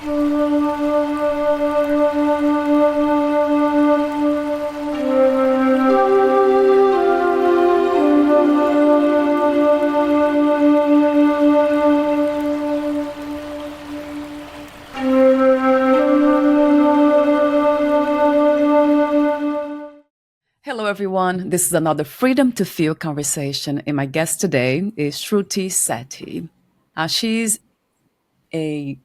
Hello, everyone. This is another Freedom to Feel conversation, and my guest today is Shruti Sethi. She's a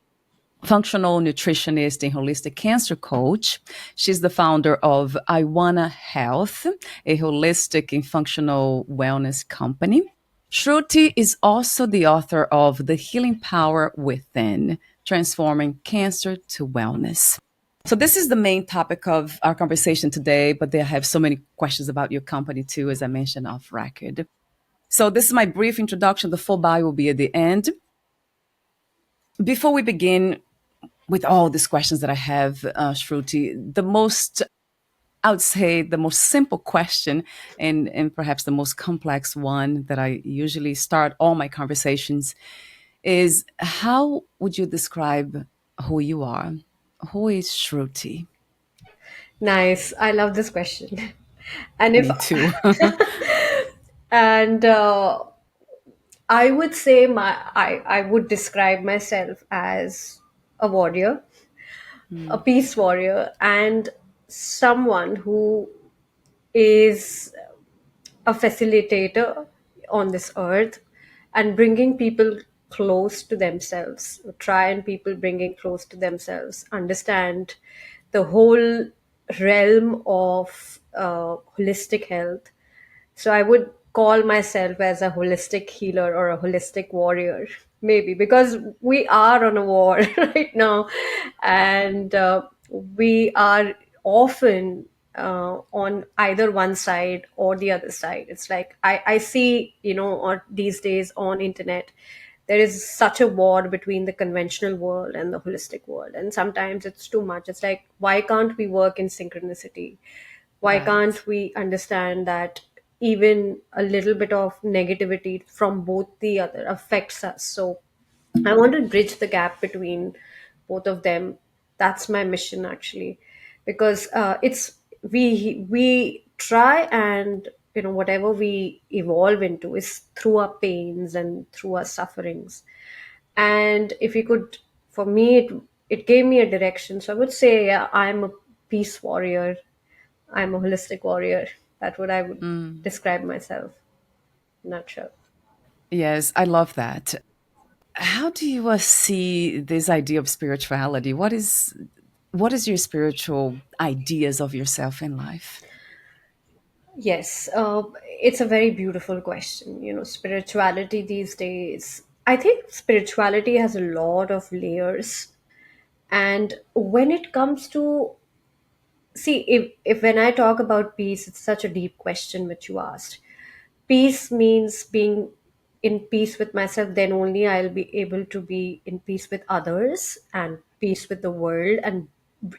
functional nutritionist and holistic cancer coach. She's the founder of Awaana Health, a holistic and functional wellness company. Shruti is also the author of The Healing Power Within, Transforming Cancer to Wellness. So this is the main topic of our conversation today, but I have so many questions about your company too, as I mentioned off record. So this is my brief introduction. The full bio will be at the end. Before we begin with all these questions that I have, Shruti, I would say the most simple question and perhaps the most complex one that I usually start all my conversations is, how would you describe who you are? Who is Shruti? Nice. I love this question. And if Me too. and I would say I would describe myself as a warrior, a Mm, peace warrior, and someone who is a facilitator on this earth and bringing people close to themselves, try and people bringing close to themselves, understand the whole realm of holistic health. So I would call myself as a holistic healer or a holistic warrior, maybe because we are on a war right now, and we are often on either one side or the other side. It's like I see, or these days on internet, there is such a war between the conventional world and the holistic world, and sometimes it's too much. It's like, why can't we work in synchronicity? Why right. can't we understand that even a little bit of negativity from both the other affects us? So I want to bridge the gap between both of them. That's my mission, actually, because it's we try, and whatever we evolve into is through our pains and through our sufferings. And if you could, for me, it gave me a direction. So I would say, yeah, I'm a peace warrior. I'm a holistic warrior. That's what I would Mm. describe myself in a nutshell. Yes, I love that. How do you see this idea of spirituality? What is your spiritual ideas of yourself in life? Yes, it's a very beautiful question. Spirituality these days, I think spirituality has a lot of layers. And when it comes to, see, if when I talk about peace, it's such a deep question which you asked. Peace means being in peace with myself, then only I'll be able to be in peace with others and peace with the world. And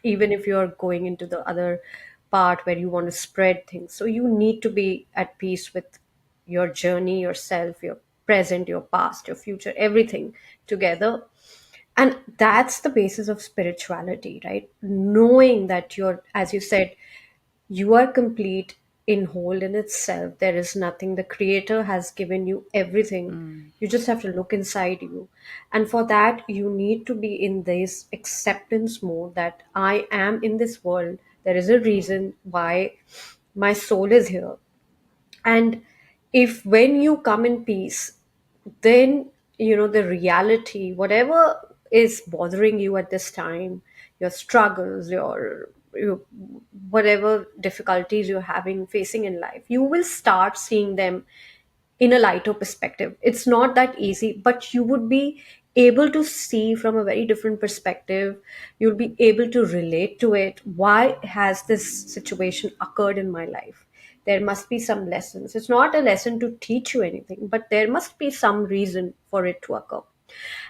even if you're going into the other part where you want to spread things, so you need to be at peace with your journey, yourself, your present, your past, your future, everything together. And that's the basis of spirituality, right? Knowing that you're, as you said, you are complete in whole in itself. There is nothing. The creator has given you everything. Mm, You just have to look inside you. And for that, you need to be in this acceptance mode that I am in this world. There is a reason why my soul is here. And if when you come in peace, then the reality, whatever is bothering you at this time, your struggles, your whatever difficulties you're having facing in life, you will start seeing them in a lighter perspective. It's not that easy, but you would be able to see from a very different perspective. You'll be able to relate to it. Why has this situation occurred in my life? There must be some lessons. It's not a lesson to teach you anything, but there must be some reason for it to occur.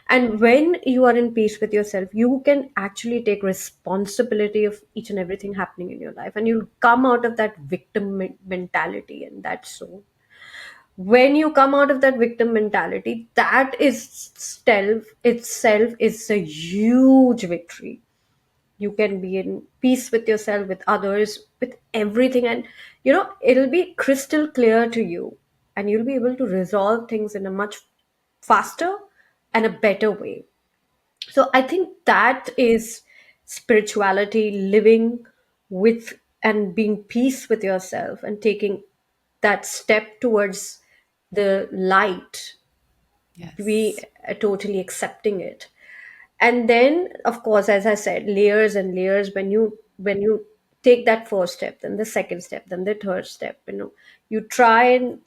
And when you are in peace with yourself, you can actually take responsibility of each and everything happening in your life, and you'll come out of that victim mentality and that zone. When you come out of that victim mentality, that is self itself is a huge victory. You can be in peace with yourself, with others, with everything, and it'll be crystal clear to you, and you'll be able to resolve things in a much faster and a better way. So I think that is spirituality, living with and being peace with yourself and taking that step towards the light, be Yes. totally accepting it. And then, of course, as I said, layers and layers. When you take that first step, then the second step, then the third step, you try and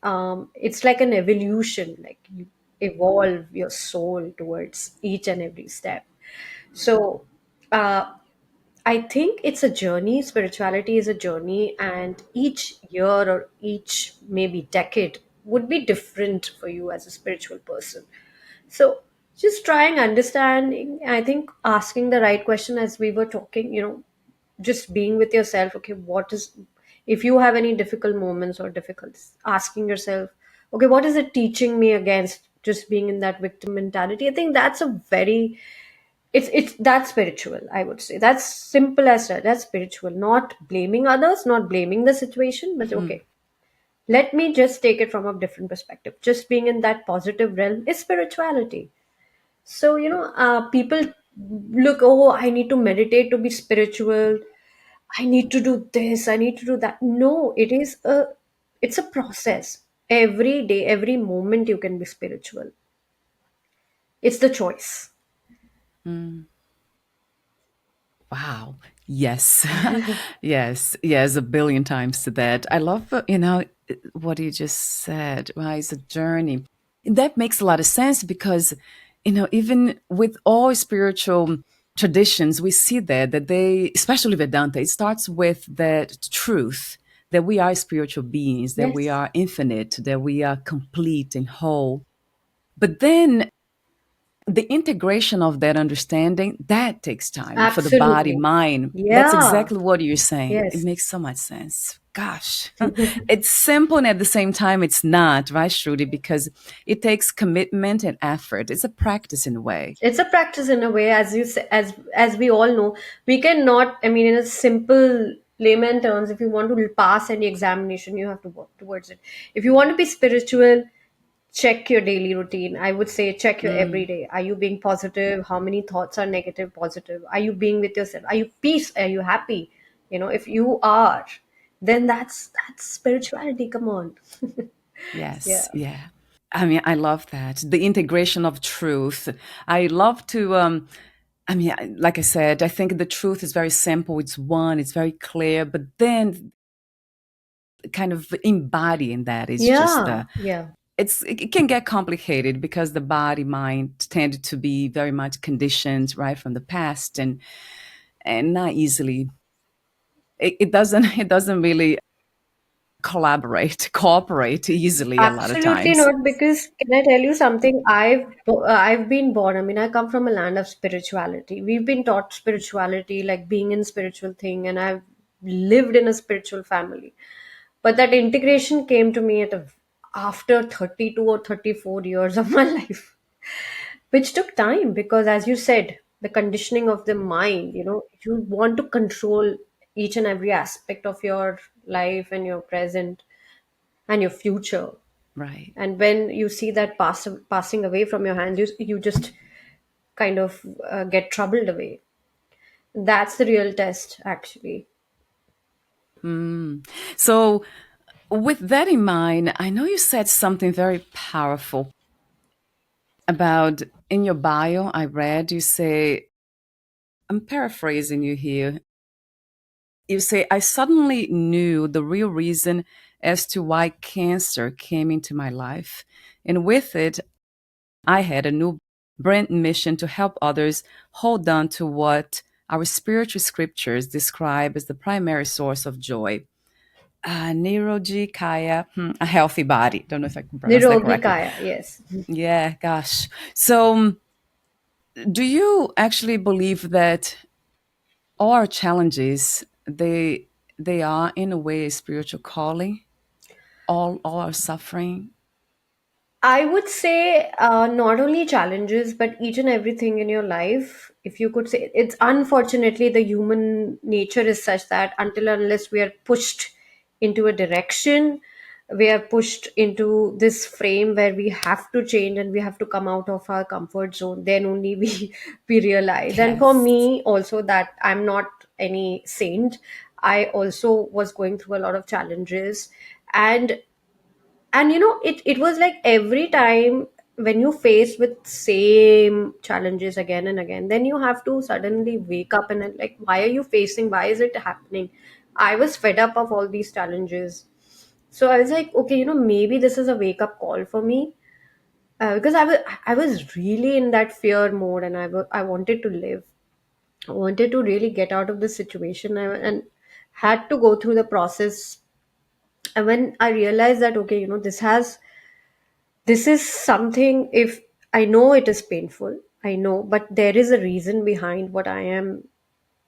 it's like an evolution, like you evolve your soul towards each and every step. So uh, I think it's a journey. Spirituality is a journey, and each year or each maybe decade would be different for you as a spiritual person. So just trying understanding, I think asking the right question as we were talking, just being with yourself. Okay, what is, if you have any difficult moments or difficulties, asking yourself, okay, what is it teaching me against just being in that victim mentality? I think that's a very, it's that's spiritual, I would say. That's simple as that. That's spiritual. Not blaming others, not blaming the situation, but okay, let me just take it from a different perspective. Just being in that positive realm is spirituality. So, people look, oh, I need to meditate to be spiritual. I need to do this. I need to do that. No, it's a process. Every day, every moment you can be spiritual. It's the choice. Wow. Yes. Yes. Yes. A billion times to that. I love, what you just said. Wow, it's a journey. That makes a lot of sense because, even with all spiritual traditions, we see that they, especially Vedanta, it starts with that truth that we are spiritual beings, that we Yes, are infinite, that we are complete and whole. But then the integration of that understanding that takes time for the body absolutely. mind. That's Yeah, exactly what you're saying. It yes. makes so much sense. Gosh. It's simple and at the same time it's not, right, Shruti? Because it takes commitment and effort. It's a practice in a way. It's a practice in a way, as you say, as we all know. We cannot, I mean, in a simple layman terms, if you want to pass any examination, you have to work towards it. If you want to be spiritual, check your daily routine. I would say check your everyday. Are you being positive? How many thoughts are negative, positive? Are you being with yourself? Are you peace? Are you happy? If you are, then that's spirituality. Come on. Yeah. Yes, yeah. I mean, I love that. The integration of truth. I love to like I said, I think the truth is very simple. It's one, it's very clear, but then kind of embodying that is just Yeah. Yeah. it can get complicated because the body mind tended to be very much conditioned right from the past and not easily it doesn't really cooperate easily a lot of Absolutely times. not, because can I tell you something? I've been born. I mean, I come from a land of spirituality. We've been taught spirituality, like being in spiritual thing, and I've lived in a spiritual family. But that integration came to me after 32 or 34 years of my life, which took time because, as you said, the conditioning of the mind. You want to control each and every aspect of your life and your present and your future, Right. and when you see that passing away from your hands, you just kind of get troubled away. That's the real test, actually. So with that in mind, I know you said something very powerful about in your bio. I read you say, I'm paraphrasing you here. You say, I suddenly knew the real reason as to why cancer came into my life. And with it, I had a new brand mission to help others hold on to what our spiritual scriptures describe as the primary source of joy. Niroji Kaya, a healthy body. Don't know if I can pronounce that Nirogi correctly. kaya, yes. Yeah, gosh. So, do you actually believe that all our challenges they are in a way a spiritual calling? All our suffering. I would say not only challenges, but each and everything in your life. If you could say, it's unfortunately the human nature is such that until and unless we are pushed into a direction, we are pushed into this frame where we have to change and we have to come out of our comfort zone. Then only we we realize. And for Yes. me, also that I'm not any saint. I also was going through a lot of challenges, and it was like every time when you face with same challenges again and again, then you have to suddenly wake up and then, like, why are you facing, why is it happening? I was fed up of all these challenges, so I was like, okay, maybe this is a wake up call for me, because I was really in that fear mode, and I wanted to live. I wanted to really get out of this situation, and had to go through the process. And when I realized that, okay, this is something, if I know it is painful, I know, but there is a reason behind what I am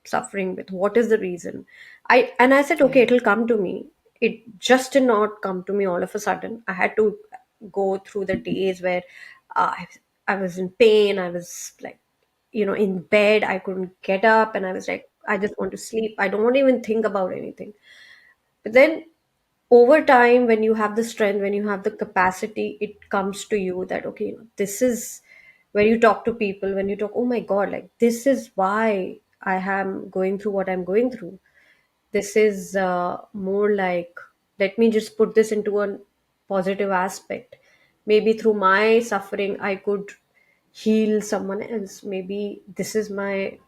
suffering with. What is the reason? I said, okay, Yeah. it'll come to me. It just did not come to me all of a sudden. I had to go through the days where I was in pain. I was like, in bed. I couldn't get up, and I was like, I just want to sleep. I don't want to even think about anything. But then over time, when you have the strength, when you have the capacity, it comes to you that, okay, this is when you talk to people, when you talk, oh my god, like, this is why I am going through what I'm going through. This is more like, let me just put this into a positive aspect. Maybe through my suffering I could heal someone else. Maybe this is my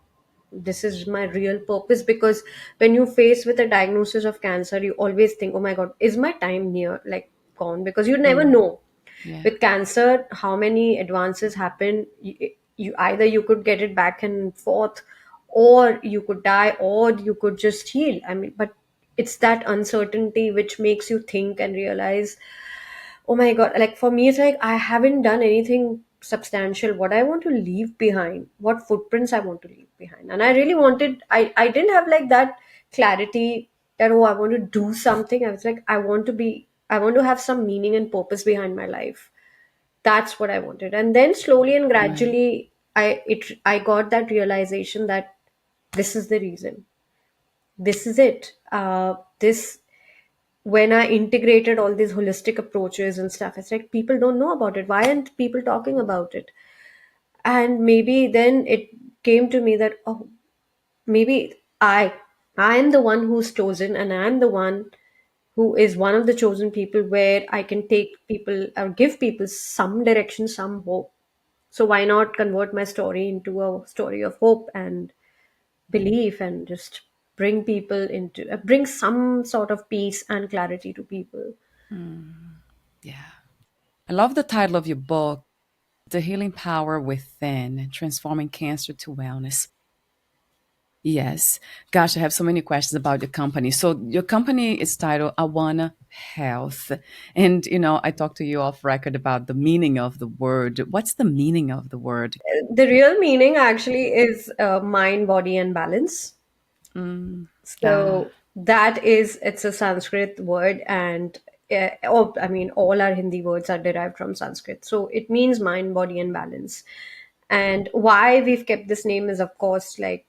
real purpose, because when you face with a diagnosis of cancer, you always think, oh my god, is my time near, like, gone? Because you never Mm. know Yeah. with cancer how many advances happen. You either you could get it back and forth, or you could die, or you could just heal. I mean, but it's that uncertainty which makes you think and realize, oh my god, like, for me, it's like I haven't done anything substantial. What I want to leave behind, what footprints I want to leave behind. And I really wanted, I didn't have like that clarity that, oh, I want to do something. I was like, I want to have some meaning and purpose behind my life. That's what I wanted. And then slowly and Right. gradually I got that realization that this is the reason. This is it. This When I integrated all these holistic approaches and stuff, it's like people don't know about it. Why aren't people talking about it? And maybe then it came to me that, oh, maybe I am the one who's chosen, and I'm the one who is one of the chosen people, where I can take people or give people some direction, some hope. So why not convert my story into a story of hope and belief, and just bring people into bring some sort of peace and clarity to people. Yeah. I love the title of your book, The Healing Power Within, Transforming Cancer to Wellness. Yes. Gosh, I have so many questions about your company. So your company is titled Awaana Health. And, I talked to you off record about the meaning of the word. What's the meaning of the word? The real meaning actually is mind, body, and balance. Mm, So that is, it's a Sanskrit word, and I mean, all our Hindi words are derived from Sanskrit. So it means mind, body, and balance. And why we've kept this name is, of course, like,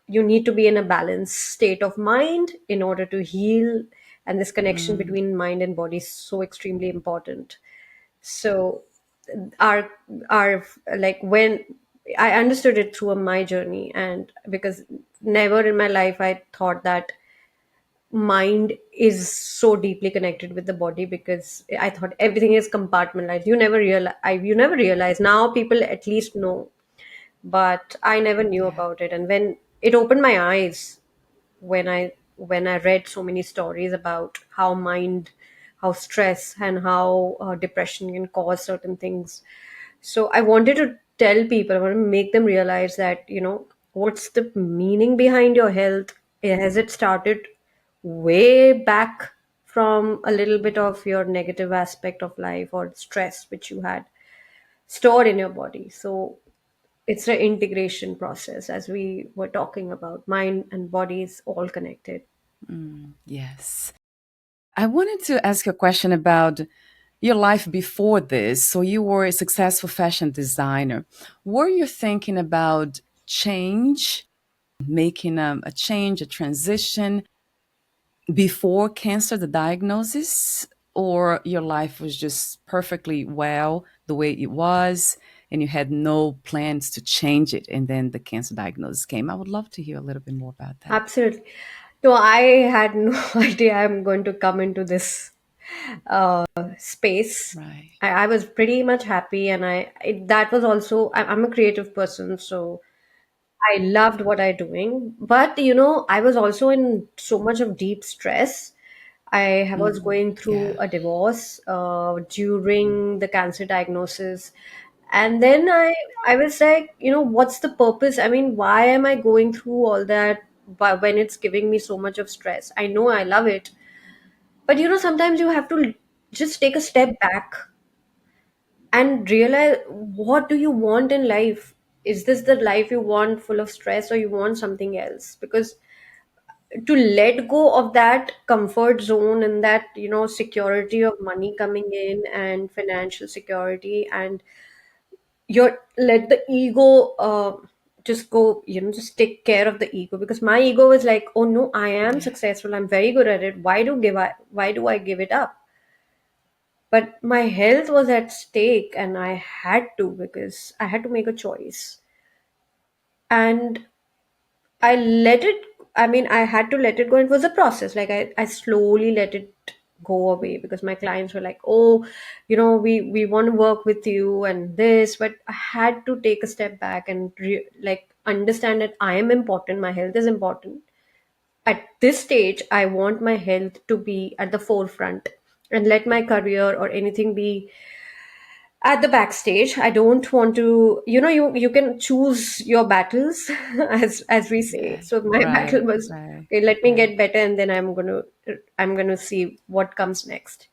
you need to be in a balanced state of mind in order to heal, and this connection mm, between mind and body is so extremely important. So our our like, when I understood it through my journey, and because never in my life I thought that mind is so deeply connected with the body, because I thought everything is compartmentalized. You never realize. Now people at least know, but I never knew yeah. about it. And when it opened my eyes, when I read so many stories about how stress and how depression can cause certain things. So I wanted to tell people, I want to make them realize that, what's the meaning behind your health? Has it started way back from a little bit of your negative aspect of life or stress which you had stored in your body? So it's an integration process, as we were talking about. Mind and body is all connected. Yes. I wanted to ask a question about your life before this. So you were a successful fashion designer. Were you thinking about change, making a change, a transition before cancer, the diagnosis, or your life was just perfectly well the way it was and you had no plans to change it and then the cancer diagnosis came? I would love to hear a little bit more about that. Absolutely. No, I had no idea I'm going to come into this space. Right. I was pretty much happy, and that was also, I'm a creative person, so I loved what I doing. But I was also in so much of deep stress. Was going through Yeah. a divorce during the cancer diagnosis, and then I was like, what's the purpose? I mean, why am I going through all that? But when it's giving me so much of stress, I know I love it, but sometimes you have to just take a step back and realize, what do you want in life? Is this the life you want, full of stress, or you want something else? Because to let go of that comfort zone and that security of money coming in and financial security, and your let the ego just go, just take care of the ego, because my ego was like, oh no, I am Yeah. successful, I'm very good at it, why do I give it up? But my health was at stake, and I had to, because I had to make a choice. And I let it, I mean, I had to let it go. It was a process. Like I slowly let it go away, because my clients were like, oh, we want to work with you and this, but I had to take a step back and like understand that I am important. My health is important. At this stage, I want my health to be at the forefront, and let my career or anything be at the backstage. I don't want to, you can choose your battles, as we say. Yeah. So my battle Right. was, Right. okay, let me Right. get better, and then I'm gonna see what comes next.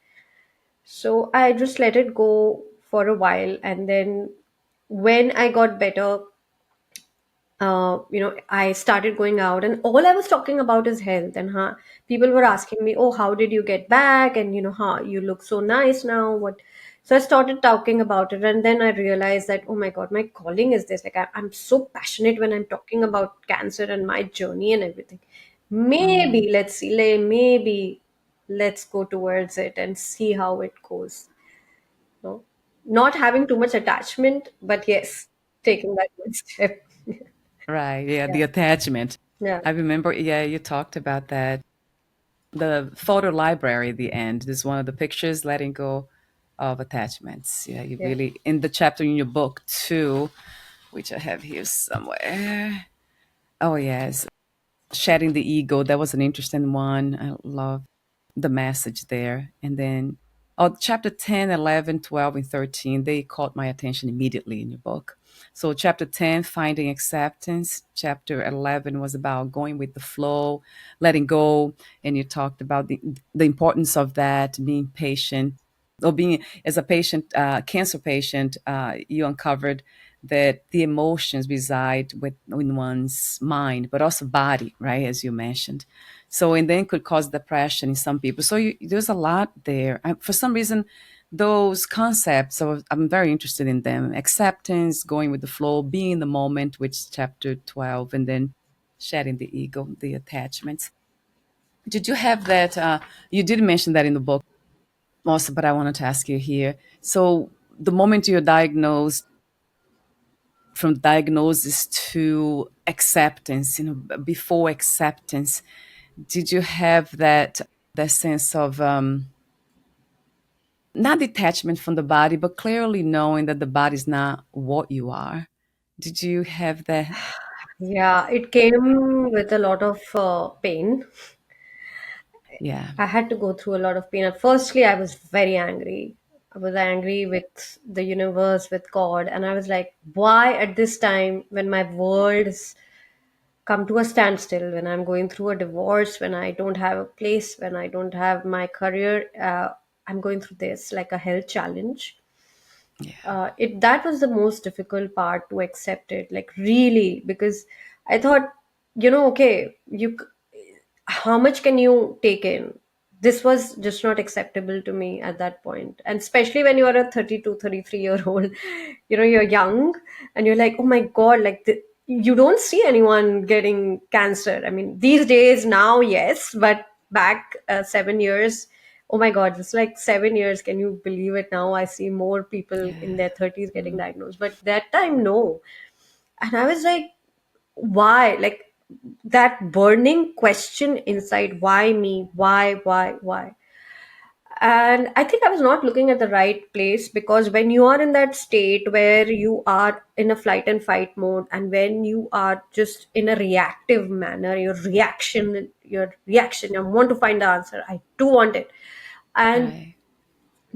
So I just let it go for a while, and then when I got better, I started going out, and all I was talking about is health. And people were asking me, "Oh, how did you get back?" And how you look so nice now. What? So I started talking about it, and then I realized that, oh my God, my calling is this. Like I'm so passionate when I'm talking about cancer and my journey and everything. Mm, Maybe let's see, maybe let's go towards it and see how it goes. No, not having too much attachment, but yes, taking that one step. right. Yeah. Yeah. The attachment. Yeah. I remember, yeah, you talked about that. The photo library at the end. This is one of the pictures, letting go of attachments. Yeah, you Yeah. really, in the chapter in your book too, which I have here somewhere. Oh, yes. Shedding the ego. That was an interesting one. I love the message there. And then, oh, chapter 10, 11, 12, and 13, they caught my attention immediately in your book. So, chapter 10, finding acceptance. Chapter 11 was about going with the flow, letting go. And you talked about the importance of that, being patient. Or being, as a patient, cancer patient, you uncovered that the emotions reside in one's mind, but also body, right, as you mentioned. So, and then could cause depression in some people. So there's a lot there. For some reason, those concepts, so I'm very interested in them. Acceptance, going with the flow, being in the moment, which is chapter 12, and then shedding the ego, the attachments. Did you have that? You did mention that in the book also, but I wanted to ask you here. So the moment you're diagnosed, from diagnosis to acceptance, before acceptance, did you have that sense of not detachment from the body, but clearly knowing that the body is not what you are? Did you have that? Yeah, it came with a lot of pain. Yeah. I had to go through a lot of pain. Firstly, I was very angry. I was angry with the universe, with God, and I was like, why at this time, when my world's come to a standstill, when I'm going through a divorce, when I don't have a place, when I don't have my career, I'm going through this like a health challenge. Yeah. It that was the most difficult part, to accept it, like really, because I thought, okay, how much can you take in? this was just not acceptable to me at that point. And especially when you are a 32, 33-year old, you're young, and you're like, oh my God, like you don't see anyone getting cancer. I mean, these days now, yes, but back 7 years, oh my God, it's like 7 years. Can you believe it? Now I see more people in Yeah. their 30s getting Mm. diagnosed. But that time, no. And I was like, why? Like that burning question inside, why me? Why? And I think I was not looking at the right place, because when you are in that state where you are in a flight and fight mode, and when you are just in a reactive manner, your reaction, you want to find the answer. I do want it. And Right.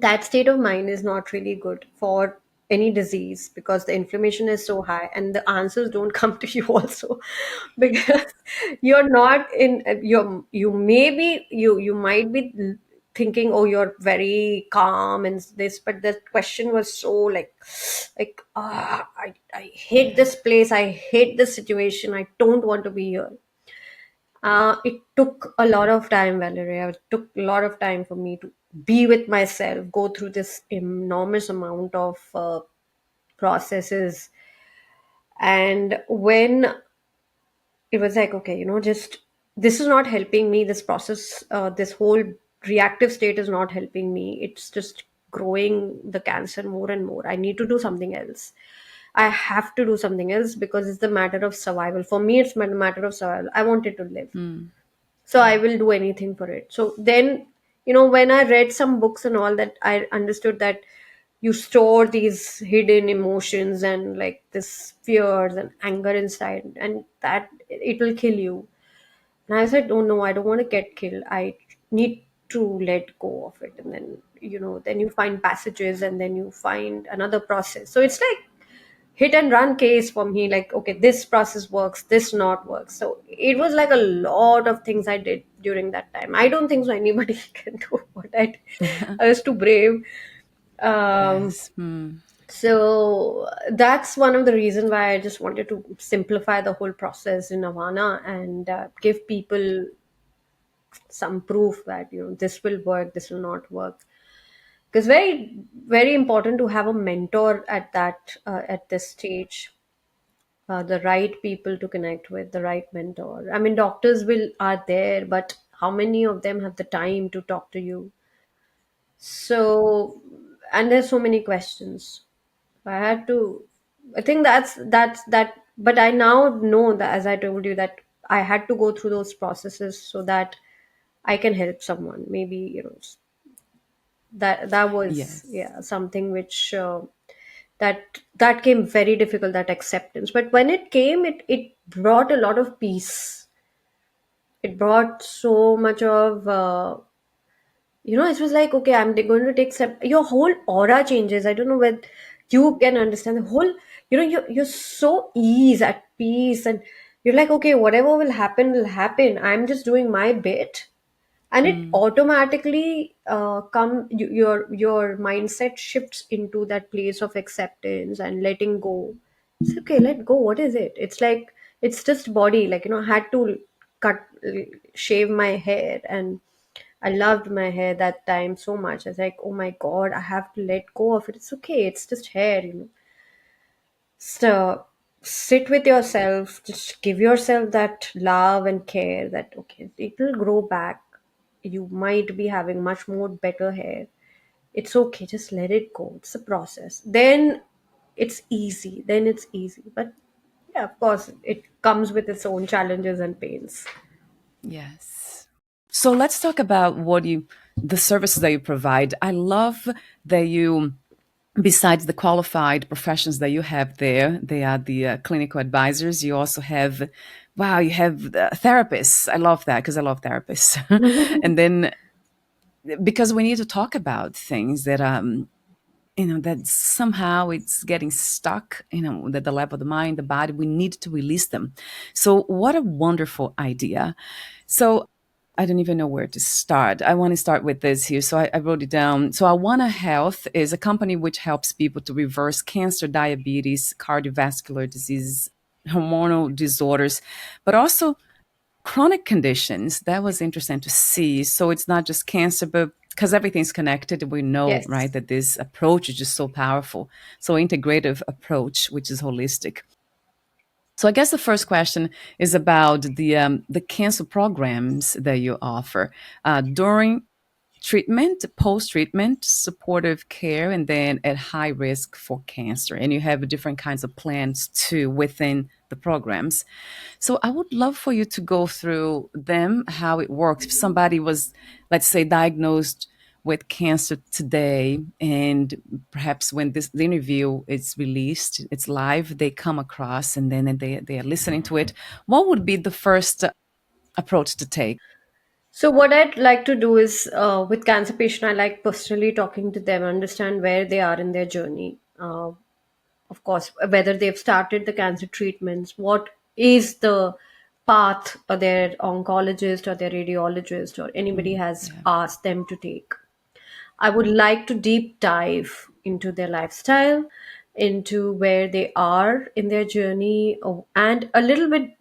that state of mind is not really good for any disease, because the inflammation is so high and the answers don't come to you also. Because you're not in you might be thinking, oh, you're very calm and this, but the question was so like, I hate Yeah. this place, I hate this situation, I don't want to be here. It took a lot of time, Valeria. It took a lot of time for me to be with myself, go through this enormous amount of processes. And when it was like, okay, just this is not helping me. This process, this whole reactive state is not helping me. It's just growing the cancer more and more. I need to do something else. I have to do something else, because it's the matter of survival. For me, it's a matter of survival. I wanted to live, Mm. so I Yeah. will do anything for it. So then, when I read some books and all that, I understood that you store these hidden emotions and like this fears and anger inside, and that it will kill you. And I said, oh no, I don't want to get killed. I need to let go of it. And then, then you find passages, and then you find another process. So it's like hit and run case for me, like, okay, this process works, this not works. So it was like a lot of things I did during that time. I don't think so anybody can do what I did. I was too brave. um, Yes. Mm. so that's one of the reasons why I just wanted to simplify the whole process in Awaana, and give people some proof that this will work, this will not work. Because very very important to have a mentor at this stage, the right people to connect with, the right mentor. I mean, doctors will are there, but how many of them have the time to talk to you? So, and there's so many questions. I had to. I think that's that. But I now know that, as I told you, that I had to go through those processes so that I can help someone. Maybe that was, Yes. yeah, something which. That came very difficult, that acceptance, but when it came, it brought a lot of peace. It brought so much of it was like, okay, I'm going to take step. Your whole aura changes. I don't know whether you can understand the whole. You're so ease at peace, and you're like, okay, whatever will happen. I'm just doing my bit, and it Mm. automatically your mindset shifts into that place of acceptance and letting go. It's okay, let go. What is it? It's like, it's just body. Like, I had to cut shave my hair, and I loved my hair that time so much. I was like, oh my God, I have to let go of it. It's okay, it's just hair. So sit with yourself, just give yourself that love and care, that okay, it will grow back. You might be having much more better hair. It's okay, just let it go. It's a process. Then it's easy. But yeah, of course, it comes with its own challenges and pains. Yes. So let's talk about the services that you provide. I love that you, besides the qualified professions that you have there, they are the clinical advisors. You also have, wow, you have therapists. I love that because I love therapists. And then because we need to talk about things that that somehow it's getting stuck, at the level of the mind, the body, we need to release them. So what a wonderful idea. So I don't even know where to start. I want to start with this here. So I wrote it down. So Awaana Health is a company which helps people to reverse cancer, diabetes, cardiovascular disease, hormonal disorders, but also chronic conditions, that was interesting to see. So it's not just cancer, but because everything's connected, we know, right, Yes. that this approach is just so powerful. So integrative approach, which is holistic. So I guess the first question is about the cancer programs that you offer during treatment, post treatment, supportive care, and then at high risk for cancer. And you have different kinds of plans too within the programs. So I would love for you to go through them, how it works. If somebody was, let's say, diagnosed with cancer today, and perhaps when this the interview is released, it's live, they come across, and then they are listening to it. What would be the first approach to take? So what I'd like to do is, with cancer patient, I like personally talking to them, understand where they are in their journey. Of course, whether they've started the cancer treatments, what is the path their oncologist or their radiologist or anybody has Yeah. asked them to take. I would like to deep dive into their lifestyle, into where they are in their journey, and a little bit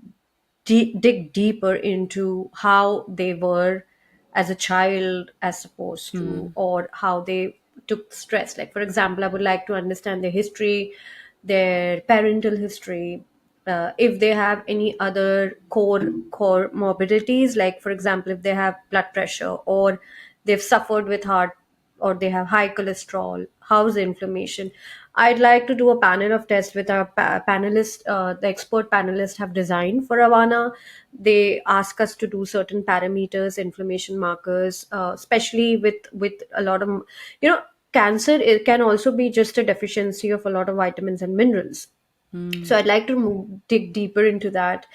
dig deeper into how they were as a child as opposed to, Mm, or how they took stress. Like, for example, I would like to understand their history, their parental history, if they have any other core morbidities, like for example if they have blood pressure, or they've suffered with heart, or they have high cholesterol, how's the inflammation. I'd like to do a panel of tests with our panelists. The expert panelists have designed for Awana. They ask us to do certain parameters, inflammation markers, especially with a lot of, you know, cancer. It can also be just a deficiency of a lot of vitamins and minerals. mm, So I'd like to dig deeper into that,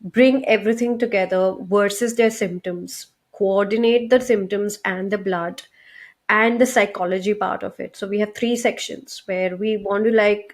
bring everything together versus their symptoms, coordinate the symptoms and the blood and the psychology part of it. So we have three sections where we want to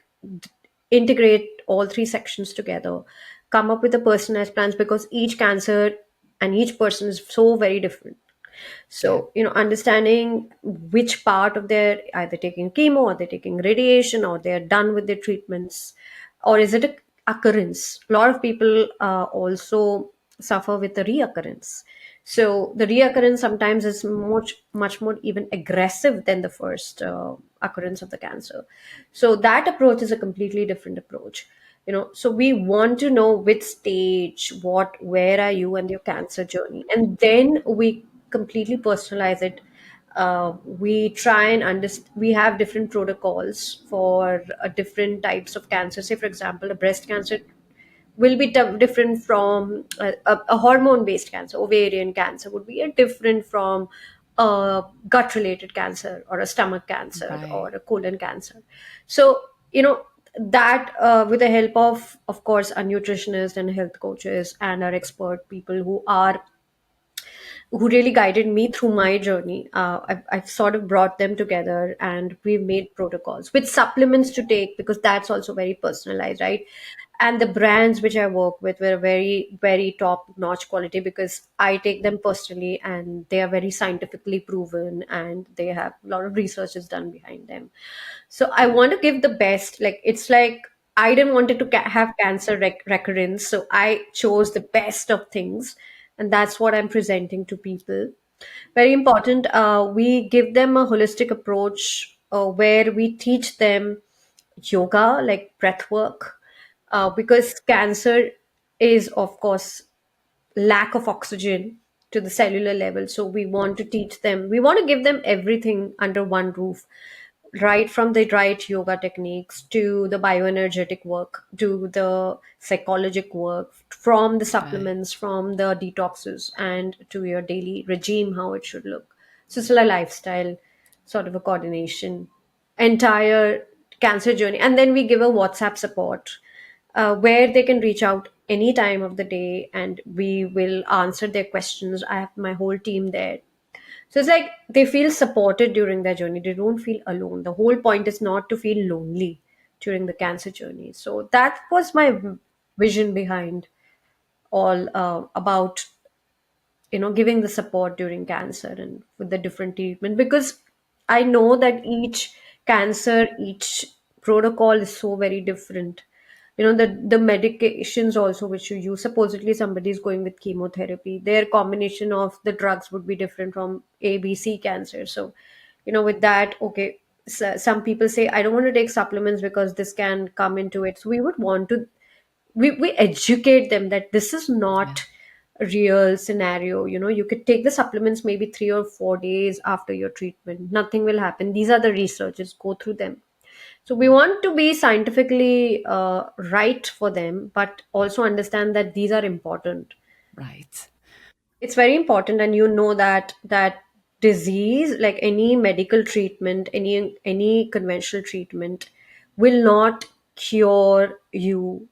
integrate all three sections together, come up with a personalized plans, because each cancer and each person is so very different. yeah. So, understanding which part of their, either taking chemo or they're taking radiation or they're done with their treatments, or is it a occurrence? A lot of people also suffer with the reoccurrence. So the reoccurrence sometimes is much more even aggressive than the first occurrence of the cancer. So that approach is a completely different approach. So we want to know which stage, where are you and your cancer journey, and then we completely personalize it. We try and understand. We have different protocols for different types of cancer. Say, for example, a breast cancer will be different from a hormone based cancer. Ovarian cancer would be a different from a gut related cancer, or a stomach cancer, or Right. a colon cancer. So, that with the help of course, our nutritionist and health coaches and our expert people who really guided me through my journey. I've sort of brought them together, and we've made protocols with supplements to take, because that's also very personalized, right? And the brands which I work with were very, very top notch quality, because I take them personally and they are very scientifically proven and they have a lot of research is done behind them. So I want to give the best. Like, it's like I didn't want it to have cancer recurrence, so I chose the best of things, and that's what I'm presenting to people. Very important. We give them a holistic approach, where we teach them yoga, like breath work, because cancer is, of course, lack of oxygen to the cellular level. So we want to teach them, we want to give them everything under one roof, right from the right yoga techniques to the bioenergetic work to the psychologic work, from the Right. supplements, from the detoxes, and to your daily regime, how it should look. So it's a lifestyle sort of a coordination, entire cancer journey. And then we give a WhatsApp support, where they can reach out any time of the day and we will answer their questions. I have my whole team there. So it's like they feel supported during their journey. They don't feel alone. The whole point is not to feel lonely during the cancer journey. So that was my vision behind all, about giving the support during cancer and with the different treatment, because I know that each cancer, each protocol is so very different. the medications also which you use, supposedly somebody is going with chemotherapy, their combination of the drugs would be different from ABC cancer. So with that, okay, so some people say I don't want to take supplements because this can come into it. So we would want to, we educate them that this is Yeah. not a real scenario. You could take the supplements maybe 3 or 4 days after your treatment, nothing will happen. These are the researches, go through them. So we want to be scientifically right for them, but also understand that these are important. Right. It's very important, and that disease, like any medical treatment, any conventional treatment, will not cure you.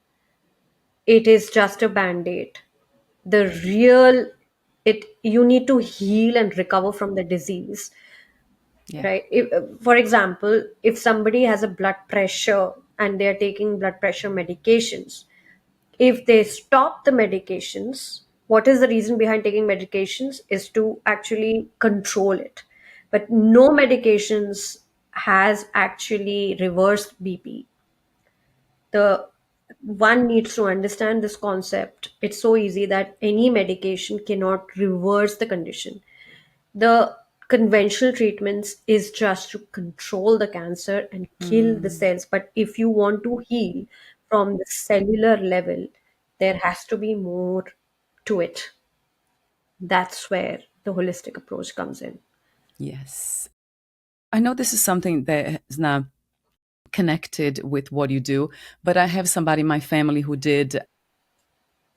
It is just a band-aid. The real, it you need to heal and recover from the disease, Yeah. right? For example, if somebody has a blood pressure and they are taking blood pressure medications, if they stop the medications, what is the reason behind taking medications is to actually control it. But no medications has actually reversed BP. The one needs to understand this concept. It's so easy that any medication cannot reverse the condition. The conventional treatments is just to control the cancer and kill the Mm, cells. But if you want to heal from the cellular level, there has to be more to it. That's where the holistic approach comes in. yes. I know this is something that is not connected with what you do, but I have somebody in my family who did,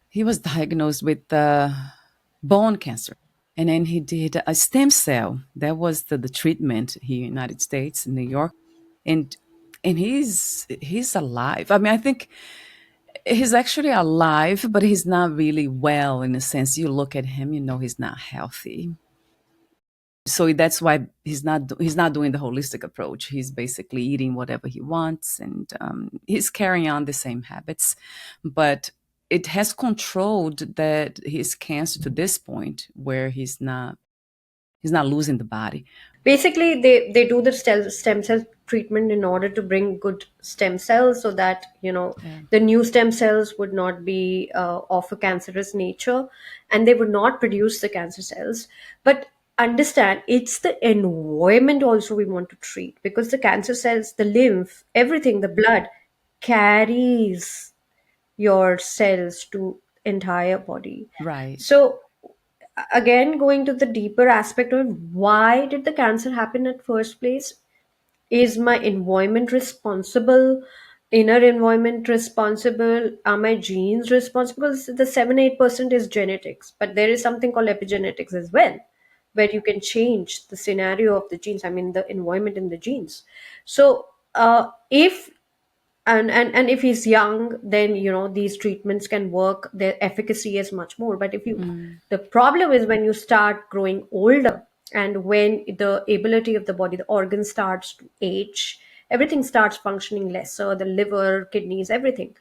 he was diagnosed with bone cancer. And then he did a stem cell. That was the treatment here in the United States, in New York. And he's alive. I mean, I think he's actually alive, but he's not really well in a sense. You look at him, you know he's not healthy. So that's why he's not doing the holistic approach. He's basically eating whatever he wants, and he's carrying on the same habits, but it has controlled that his cancer to this point where he's not losing the body. Basically, they do the stem cell treatment in order to bring good stem cells, so that Yeah. the new stem cells would not be of a cancerous nature, and they would not produce the cancer cells. But understand, it's the environment also we want to treat, because the cancer cells, the lymph, everything, the blood carries your cells to entire body. Right. So again, going to the deeper aspect of why did the cancer happen at first place? Is my environment responsible? Inner environment responsible? Are my genes responsible? So the 7-8% is genetics, but there is something called epigenetics as well, where you can change the scenario of the genes, I mean the environment in the genes. So if and if he's young, then these treatments can work, their efficacy is much more. But if you Mm, the problem is when you start growing older, and when the ability of the body, the organ starts to age, everything starts functioning lesser, the liver, kidneys, everything.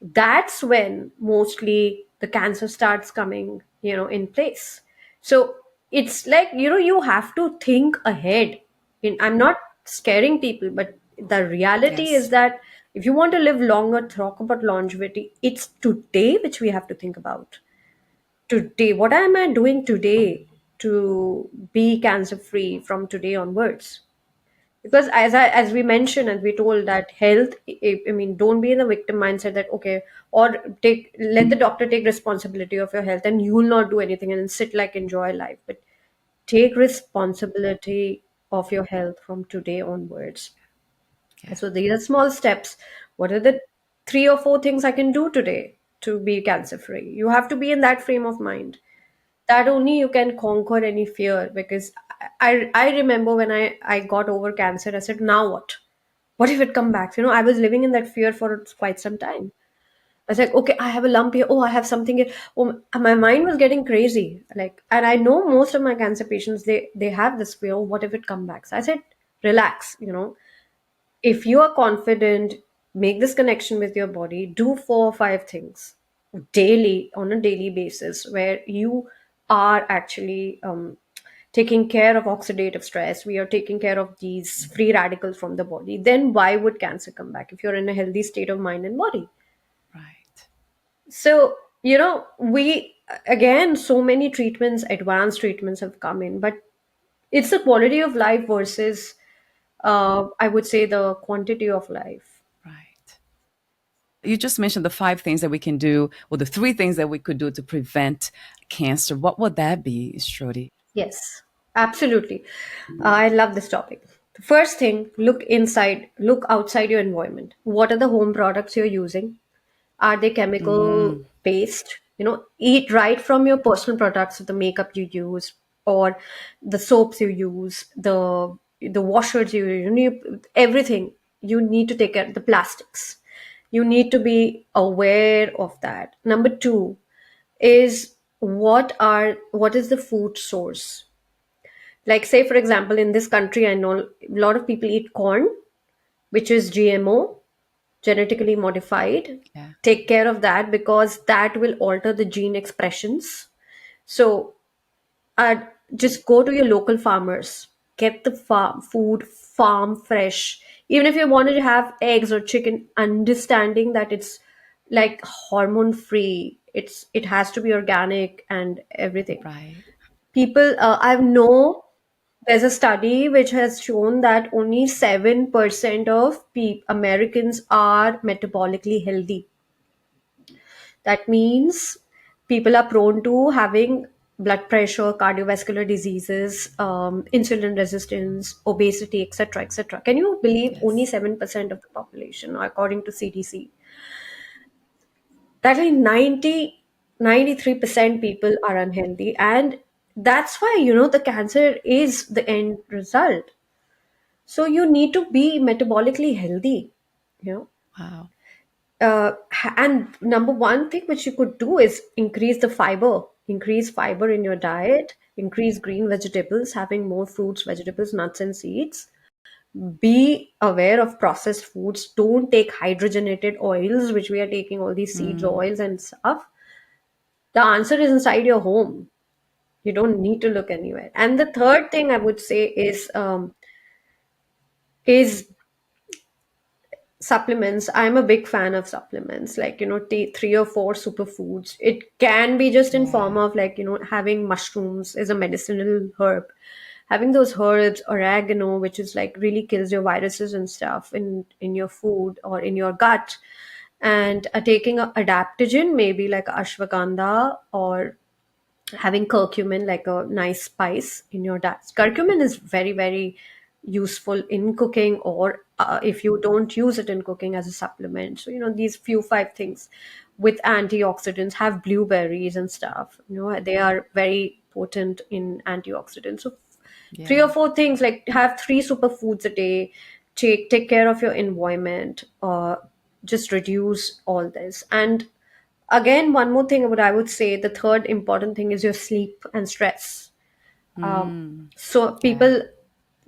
That's when mostly the cancer starts coming in place. So it's like, you have to think ahead. I'm not scaring people, but the reality is yes. that if you want to live longer, talk about longevity, it's today which we have to think about. Today, what am I doing today to be cancer free from today onwards? Because as we mentioned and we told that health, I mean, don't be in the victim mindset that okay, or take let the doctor take responsibility of your health and you will not do anything and sit like enjoy life. But take responsibility of your health from today onwards. Yeah. So these are small steps. What are the 3 or 4 things I can do today to be cancer free? You have to be in that frame of mind. That only you can conquer any fear. Because I remember when I got over cancer, I said, now what? What if it come back? I was living in that fear for quite some time. I was like, okay, I have a lump here. Oh, I have something here. Oh, my mind was getting crazy. Like, and I know most of my cancer patients, they have this fear. Oh, what if it come back? So I said, relax. If you are confident, make this connection with your body. Do 4 or 5 things daily, on a daily basis, where you are actually taking care of oxidative stress, we are taking care of these free radicals from the body. Then why would cancer come back if you're in a healthy state of mind and body? So, we, again, so many treatments, advanced treatments have come in, but it's the quality of life versus, I would say, the quantity of life. Right. You just mentioned the five things that we can do, or the three things that we could do to prevent cancer. What would that be, Shruti? Yes, absolutely. I love this topic. The first thing, look outside your environment. What are the home products you're using? Are they chemical Mm, based? Eat right from your personal products, the makeup you use, or the soaps you use, the washers you use, everything. You need to take care of the plastics. You need to be aware of that. Number two is what is the food source? Like, say, for example, in this country, I know a lot of people eat corn, which is GMO, genetically modified. yeah. Take care of that because that will alter the gene expressions. So, uh, just go to your local farmers, get the food farm fresh. Even if you wanted to have eggs or chicken, understanding that it's like hormone free, it has to be organic and everything. Right. People, I know there's a study which has shown that only 7% of Americans are metabolically healthy. That means people are prone to having blood pressure, cardiovascular diseases, insulin resistance, obesity, etc., etc. Can you believe only Yes. 7% of the population, according to CDC? That means 93% people are unhealthy. And that's why, the cancer is the end result. So you need to be metabolically healthy, you know. Wow. And number one thing which you could do is increase fiber in your diet, increase green vegetables, having more fruits, vegetables, nuts, and seeds. Be aware of processed foods. Don't take hydrogenated oils, which we are taking all these seeds, Mm, oils, and stuff. The answer is inside your home. You don't need to look anywhere. And the third thing I would say is supplements. I'm a big fan of supplements, like, three or four superfoods. It can be just in form yeah. of, like, having mushrooms is a medicinal herb, having those herbs, oregano, which is like really kills your viruses and stuff in your food or in your gut, and taking a adaptogen, maybe like ashwagandha, or having curcumin, like a nice spice in your diet. Curcumin is very, very useful in cooking, or if you don't use it in cooking as a supplement. So, these few five things with antioxidants, have blueberries and stuff. They are very potent in antioxidants. So, three or Yeah. four things, like have three superfoods a day, take care of your environment, just reduce all this. And again, one more thing, what I would say, the third important thing is your sleep and stress. Mm, So yeah. people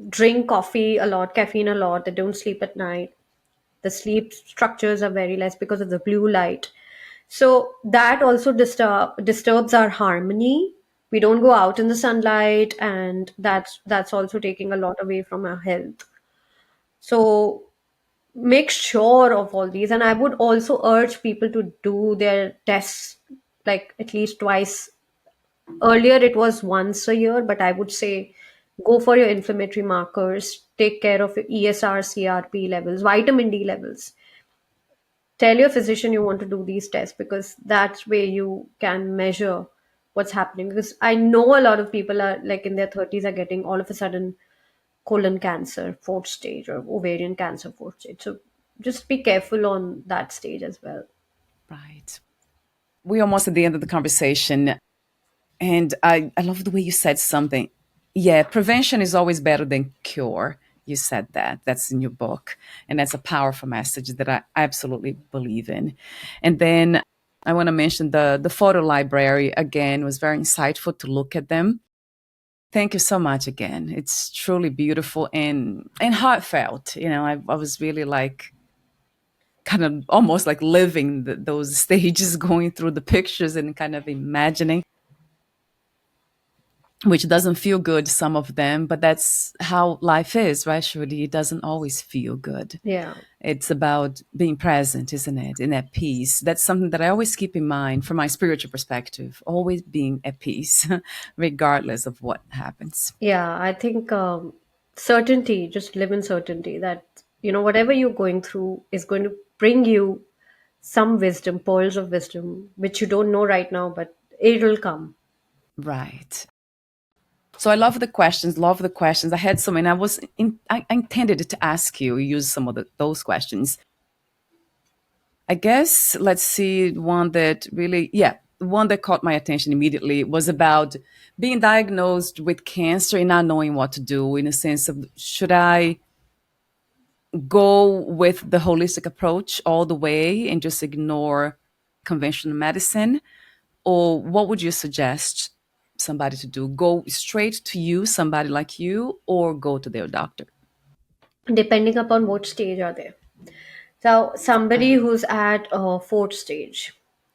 drink coffee a lot, caffeine a lot, they don't sleep at night. The sleep structures are very less because of the blue light. So that also disturbs our harmony. We don't go out in the sunlight, and that's also taking a lot away from our health. So make sure of all these, and I would also urge people to do their tests like at least twice. Earlier it was once a year, but I would say go for your inflammatory markers, take care of your ESR, CRP levels, vitamin D levels. Tell your physician you want to do these tests, because that's where you can measure what's happening. Because I know a lot of people are like in their 30s are getting all of a sudden colon cancer fourth stage, or ovarian cancer fourth stage. So just be careful on that stage as well. Right. We're almost at the end of the conversation. And I love the way you said something. Yeah, prevention is always better than cure. You said that. That's in your book. And that's a powerful message that I absolutely believe in. And then I want to mention the photo library again. It was very insightful to look at them. Thank you so much again. It's truly beautiful and heartfelt. I was really like kind of almost like living those stages, going through the pictures and kind of imagining, which doesn't feel good, some of them, but that's how life is, right, Shruti? It doesn't always feel good. Yeah. It's about being present, isn't it? And at peace. That's something that I always keep in mind from my spiritual perspective, always being at peace, regardless of what happens. Yeah, I think certainty, just live in certainty that, whatever you're going through is going to bring you some wisdom, pearls of wisdom, which you don't know right now, but it'll come. Right. So I love the questions, love the questions. I had so many. I intended to ask you, use some of those questions. I guess let's see one that really, yeah, one that caught my attention immediately was about being diagnosed with cancer and not knowing what to do, in a sense of, should I go with the holistic approach all the way and just ignore conventional medicine? Or what would you suggest somebody to do? Go straight to you, somebody like you, or go to their doctor? Depending upon what stage are they. So somebody who's at a fourth stage,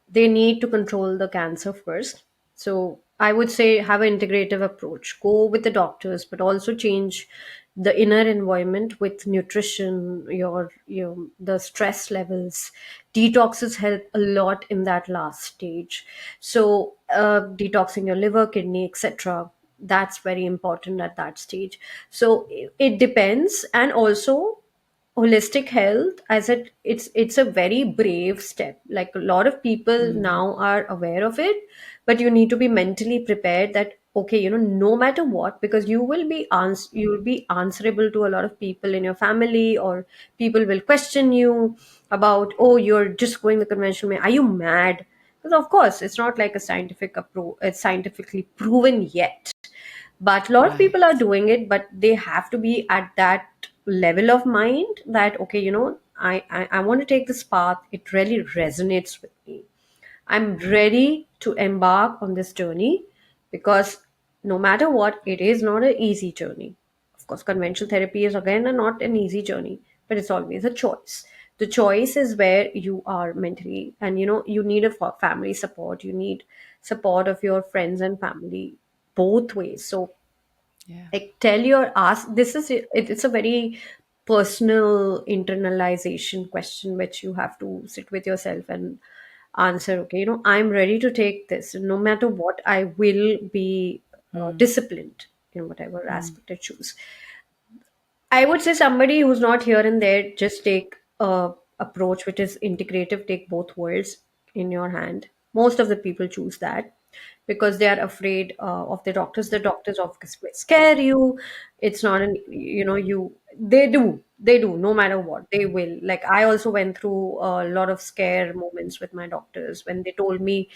they need to control the cancer first. So I would say have an integrative approach. Go with the doctors, but also change the inner environment with nutrition, the stress levels. Detoxes help a lot in that last stage. So detoxing your liver, kidney, etc. That's very important at that stage. So it depends, and also holistic health, as it's a very brave step. Like a lot of people Mm, now are aware of it, but you need to be mentally prepared that, okay, no matter what, because you will be answerable to a lot of people in your family, or people will question you about, oh, you're just going the conventional way, are you mad? Because of course it's not like a it's scientifically proven yet, but a lot of right, people are doing it, but they have to be at that level of mind that, okay, I want to take this path, it really resonates with me, I'm ready to embark on this journey. Because no matter what, it is not an easy journey. Of course, conventional therapy is again not an easy journey, but it's always a choice. The choice is where you are mentally, and you need a family support, you need support of your friends and family, both ways. So yeah. like tell your ask, this is it's a very personal internalization question which you have to sit with yourself and answer. Okay, I'm ready to take this, no matter what, I will be Mm, disciplined in whatever mm, aspect I choose. I would say somebody who's not here and there, just take a approach which is integrative, take both worlds in your hand. Most of the people choose that because they are afraid of the doctors. The doctors obviously will scare you. It's not an, they do, no matter what, they will. Like I also went through a lot of scare moments with my doctors when they told me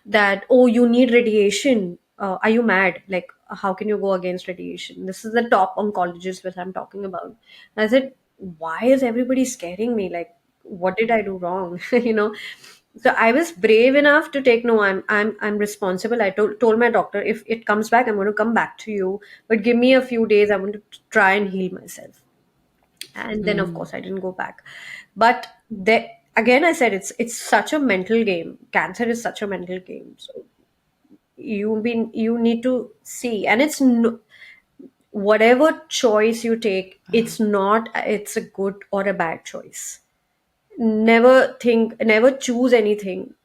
that, oh, you need radiation. Are you mad? Like, how can you go against radiation? This is the top oncologist which I'm talking about. And I said, why is everybody scaring me? Like, what did I do wrong? So I was brave enough to take, no, I'm responsible. I told my doctor, if it comes back, I'm going to come back to you, but give me a few days. I want to try and heal myself. And then of mm, course I didn't go back. But again, I said it's such a mental game. Cancer is such a mental game. So you need to see, and it's no, whatever choice you take, it's a good or a bad choice. Never choose anything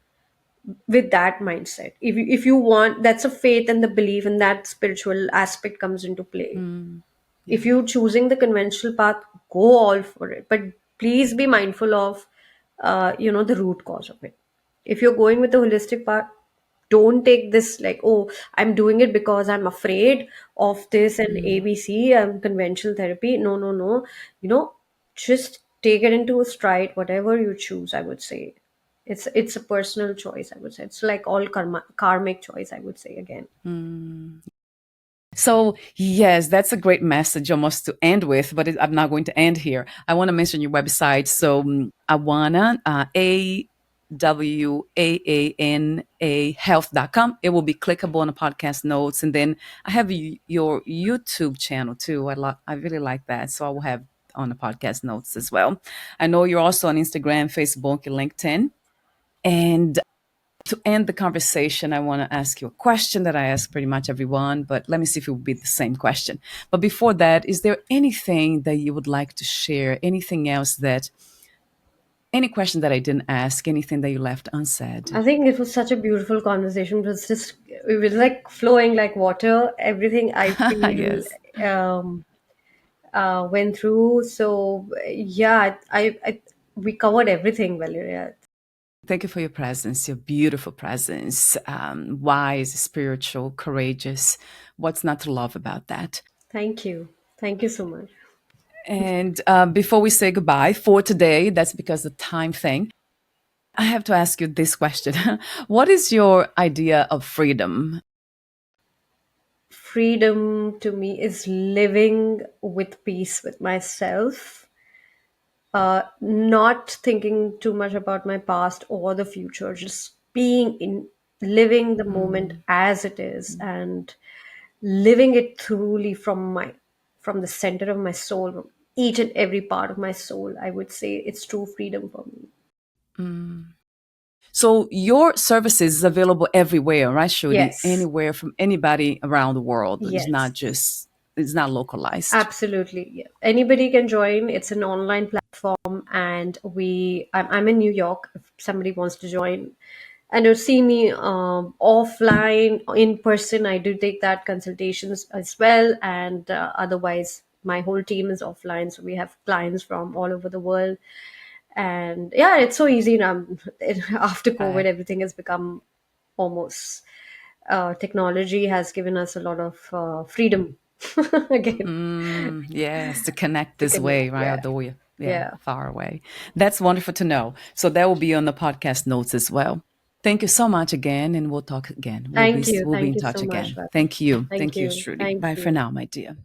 with that mindset. If you want, that's a faith and the belief, and that spiritual aspect comes into play. mm, If yeah. you're choosing the conventional path, go all for it, but please be mindful of the root cause of it. If you're going with the holistic path, don't take this like, oh, I'm doing it because I'm afraid of this and Mm, ABC, conventional therapy. No, no, no. Just take it into a stride, whatever you choose, I would say. It's a personal choice, I would say. It's like all karmic choice, I would say again. mm. So, yes, that's a great message almost to end with, but I'm not going to end here. I want to mention your website. So, Awaana, Awaana health.com. It will be clickable on the podcast notes. And then I have your YouTube channel too. I really like that. So, I will have on the podcast notes as well. I know you're also on Instagram, Facebook, and LinkedIn. And to end the conversation, I want to ask you a question that I ask pretty much everyone, but let me see if it will be the same question. But before that, is there anything that you would like to share? Anything else that Any question that I didn't ask, anything that you left unsaid? I think it was such a beautiful conversation. It was like flowing like water. Everything I feel Yes. um, went through. So yeah, we covered everything, Valeria. Thank you for your presence, your beautiful presence, wise, spiritual, courageous. What's not to love about that? Thank you so much. And before we say goodbye for today, that's because the time thing, I have to ask you this question. What is your idea of freedom? Freedom to me is living with peace with myself, not thinking too much about my past or the future, just being in living the moment Mm, as it is and living it truly from the center of my soul, from each and every part of my soul. I would say it's true freedom for me. mm. So your services is available everywhere, right, Shruti? Yes, Anywhere from anybody around the world. yes. It's not localized. Absolutely. Yeah. Anybody can join. It's an online platform, and I'm in New York. If somebody wants to join and to see me offline, in person, I do take that consultations as well. And otherwise, my whole team is offline. So we have clients from all over the world. And yeah, it's so easy now. After COVID, Right. everything has become almost technology has given us a lot of freedom again Yes, to connect to this way, connect. right? Yeah, Although we yeah, yeah. far away. That's wonderful to know. So that will be on the podcast notes as well. Thank you so much again, and we'll talk again. Thank you. We'll be Thank in you so touch much, again. Valerie. Thank you. Thank Thank you, you. Shruti. Thank Bye for you. now, my dear.